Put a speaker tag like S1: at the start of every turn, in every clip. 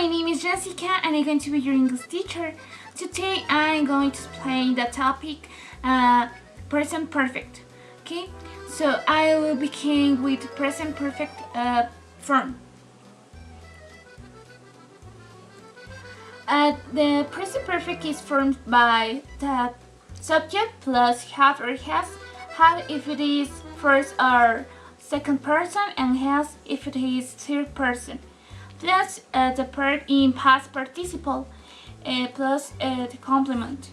S1: my name is Jessica and I'm going to be your English teacher. Today I'm going to explain the topic present perfect. Okay, so I will begin with present perfect form. The present perfect is formed by the subject plus have or has. Have if it is first or second person, and has if it is third person. Plus the verb in past participle, plus the complement,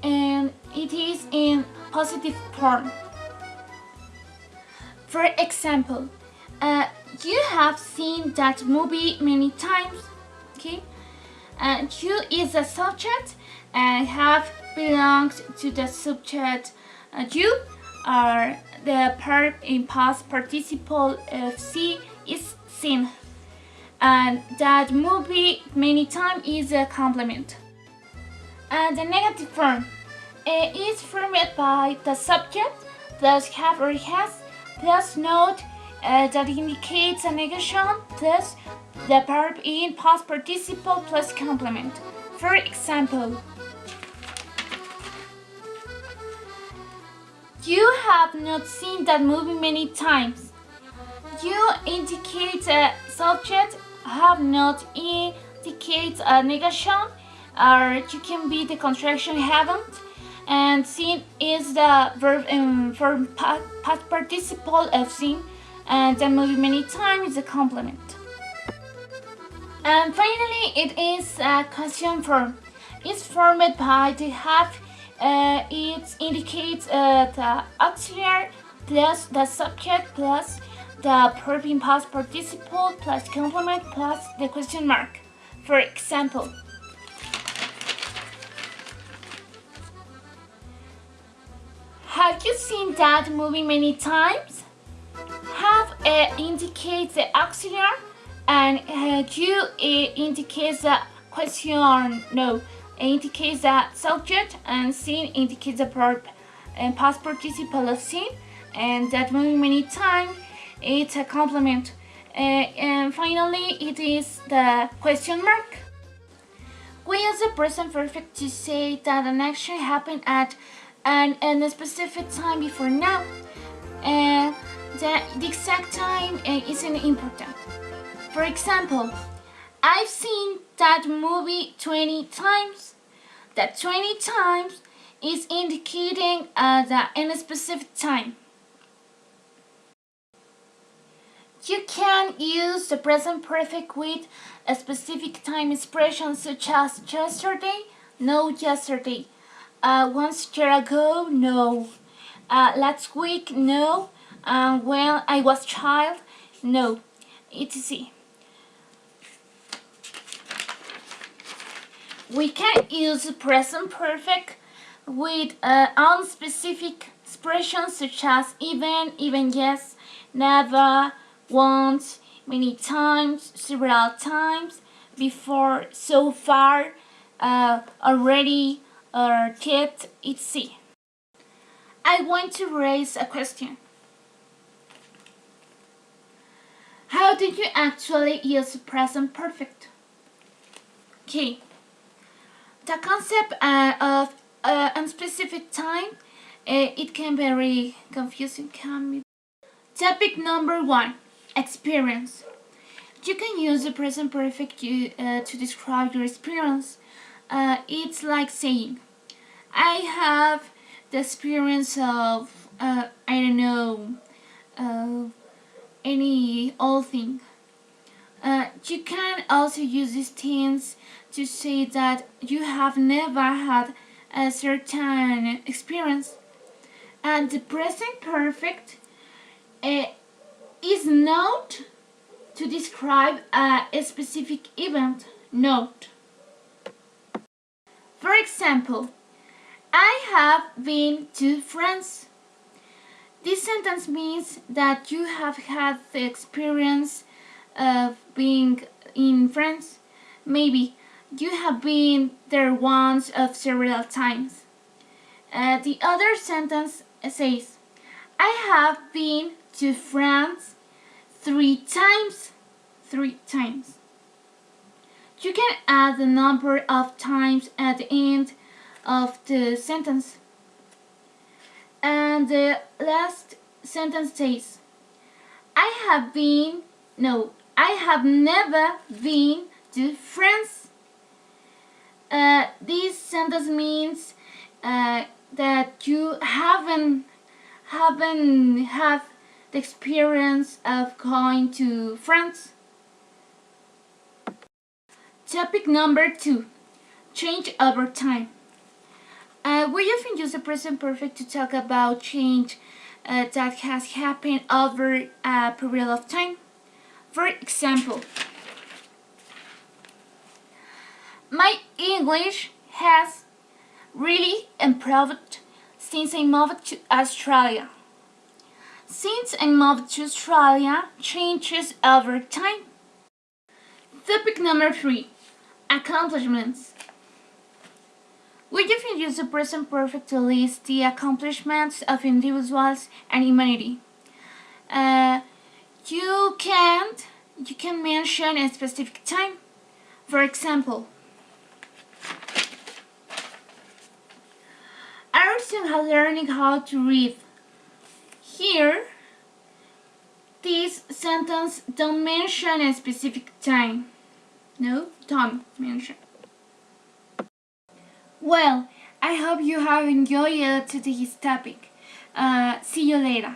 S1: and it is in positive form. For example, you have seen that movie many times. Okay, you is the subject and have belongs to the subject. You are the verb in past participle of see is seen, and that movie many times is a complement. And the negative form is formed by the subject plus have or has plus note that indicates a negation plus the verb in past participle plus complement. For example, you have not seen that movie many times. You indicate a subject, have not indicates a negation, or you can be the contraction haven't, and seen is the verb for past participle of seen, and the movie many times is a complement. And finally, it is a question form. It's formed by the have. It indicates the auxiliary plus the subject plus the verb in past participle plus complement plus the question mark. For example, have you seen that movie many times? Have indicates the auxiliary, and you indicates the question no. Indicates the subject, and seen indicates the verb and past participle of seen, and that movie many times it's a complement. And finally, it is the question mark. We use the present perfect to say that an action happened at a specific time before now. The exact time isn't important. For example, I've seen that movie 20 times. That 20 times is indicating in a specific time. You can use the present perfect with a specific time expression such as yesterday, no yesterday, once a year ago, no, last week, no, when I was child, no, etc. We can use present perfect with unspecific expressions such as even yes, never, once, many times, several times, before, so far, already, or yet, etc. I want to raise a question. How do you actually use present perfect? Okay. The concept of unspecific time, it can be very confusing. Topic number 1, experience. You can use the present perfect to describe your experience. It's like saying, I have the experience of, I don't know, any old thing. You can also use these things to say that you have never had a certain experience. And the present perfect is not to describe a specific event. Note. For example, I have been to France. This sentence means that you have had the experience of being in France. Maybe you have been there once of several times. The other sentence says, I have been to France 3 times. you can add the number of times at the end of the sentence. And the last sentence says, I have never been to France. This sentence means that you haven't had the experience of going to France. Topic number 2. Change over time. We often use the present perfect to talk about change that has happened over a period of time. For example, my English has really improved since I moved to Australia. Since I moved to Australia changes over time. Topic number 3. Accomplishments. We often use the present perfect to list the accomplishments of individuals and humanity. You can mention a specific time. For example, I recently learning how to read. Here, this sentence don't mention a specific time. No, don't mention. Well, I hope you have enjoyed today's topic. See you later.